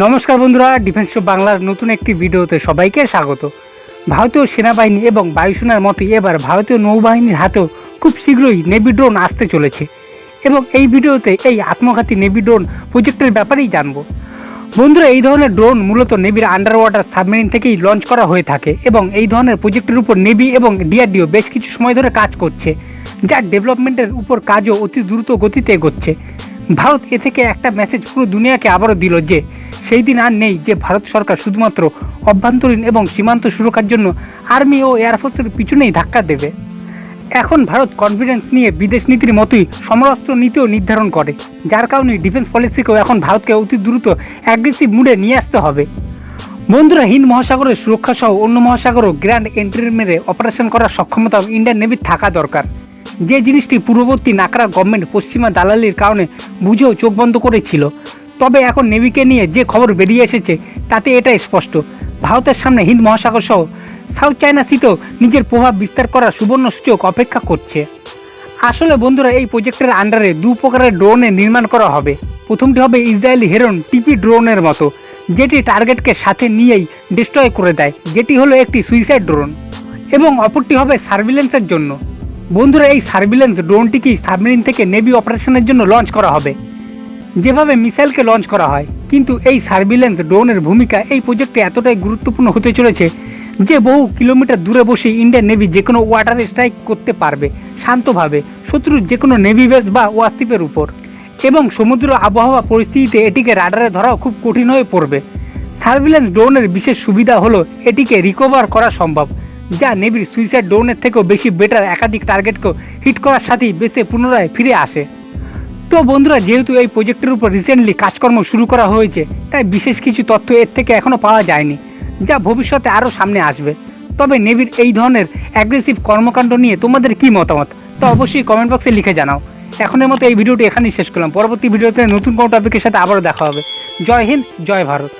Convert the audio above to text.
নমস্কার বন্ধুরা, defence of বাংলার নতুন একটি ভিডিওতে সবাইকে স্বাগত। ভারতীয় সেনাবাহিনী এবং বায়ুসেনার মতোই এবার ভারতীয় নৌবাহিনীর হাতেও খুব শীঘ্রই নেভি ড্রোন আসতে চলেছে এবং এই ভিডিওতে এই আত্মঘাতী নেভি ড্রোন প্রজেক্টের ব্যাপারেই জানবো। বন্ধুরা, এই ধরনের ড্রোন মূলত নেভির আন্ডার ওয়াটার সাবমেরিন থেকেই লঞ্চ করা হয়ে থাকে এবং এই ধরনের প্রজেক্টের উপর নেভি এবং ডিআরডিও বেশ কিছু সময় ধরে কাজ করছে, যার ডেভেলপমেন্টের উপর কাজও অতি দ্রুত গতিতে এগোচ্ছে। ভারত এ থেকে একটা মেসেজ পুরো দুনিয়াকে আবারও দিল যে সেই দিন আর নেই যে ভারত সরকার শুধুমাত্র অভ্যন্তরীণ এবং সীমান্ত সুরক্ষার জন্য আর্মি ও এয়ারফোর্সের পিছনেই ধাক্কা দেবে। এখন ভারত কনফিডেন্স নিয়ে বিদেশ নীতির মতোই সমরাস্ত্র নীতিও নির্ধারণ করে, যার কারণে ডিফেন্স পলিসিকেও এখন ভারতকে অতি দ্রুত অ্যাগ্রেসিভ মুডে নিয়ে আসতে হবে। বন্ধুরা, হিন্দ মহাসাগরের সুরক্ষা সহ অন্য মহাসাগরও গ্র্যান্ড এন্ট্রি মেরে অপারেশন করার সক্ষমতা ইন্ডিয়ান নেভির থাকা দরকার, যে জিনিসটি পূর্ববর্তী নাকরা গভর্নমেন্ট পশ্চিমা দালালির কারণে বুঝেও চোখ বন্ধ করেছিল। তবে এখন নেভিকে নিয়ে যে খবর বেরিয়ে এসেছে তাতে এটা স্পষ্ট, ভারতের সামনে হিন্দ মহাসাগর সহ সাউথ চায়না সিতেও নিজের প্রভাব বিস্তার করার সুবর্ণ সুযোগ অপেক্ষা করছে। আসলে বন্ধুরা, এই প্রজেক্টের আন্ডারে দু প্রকারের ড্রোনের নির্মাণ করা হবে। প্রথমটি হবে ইসরায়েলি হেরন টিপি ড্রোনের মতো, যেটি টার্গেটকে সাথে নিয়েই ডিস্ট্রয় করে দেয়, যেটি হলো একটি সুইসাইড ড্রোন, এবং অপরটি হবে সার্ভিলেন্সের জন্য। বন্ধুরা, এই সার্ভিলেন্স ড্রোনটিকেই সাবমেরিন থেকে নেভি অপারেশনের জন্য লঞ্চ করা হবে, যেভাবে মিসাইলকে লঞ্চ করা হয়। কিন্তু এই সার্ভিলেন্স ড্রোনের ভূমিকা এই প্রজেক্টে এতটাই গুরুত্বপূর্ণ হতে চলেছে যে বহু কিলোমিটার দূরে বসে ইন্ডিয়ান নেভি যে কোনো ওয়াটার স্ট্রাইক করতে পারবে শান্তভাবে শত্রুর যে কোনো নেভি বেস বা ওয়ারশিপের উপর, এবং সমুদ্র আবহাওয়া পরিস্থিতিতে এটিকে রাডারে ধরাও খুব কঠিন হয়ে পড়বে। সার্ভিলেন্স ড্রোনের বিশেষ সুবিধা হলো এটিকে রিকভার করা সম্ভব, যা নেভির সুইসাইড ড্রোনের থেকেও বেশি বেটার একাধিক টার্গেটকেও হিট করার সাথেই বেসে পুনরায় ফিরে আসে। তো বন্ধুরা, যেহেতু এই প্রজেক্টের উপর রিসেন্টলি কাজকর্ম শুরু করা হয়েছে, তাই বিশেষ কিছু তথ্য এর থেকে এখনও পাওয়া যায়নি, যা ভবিষ্যতে আরও সামনে আসবে। তবে নেভির এই ধরনের অ্যাগ্রেসিভ কর্মকাণ্ড নিয়ে তোমাদের কী মতামত তা অবশ্যই কমেন্ট বক্সে লিখে জানাও। এখনের মতো এই ভিডিওটি এখানেই শেষ করলাম। পরবর্তী ভিডিওতে নতুন কোনো টপিকের সাথে আবারও দেখা হবে। জয় হিন্দ, জয় ভারত।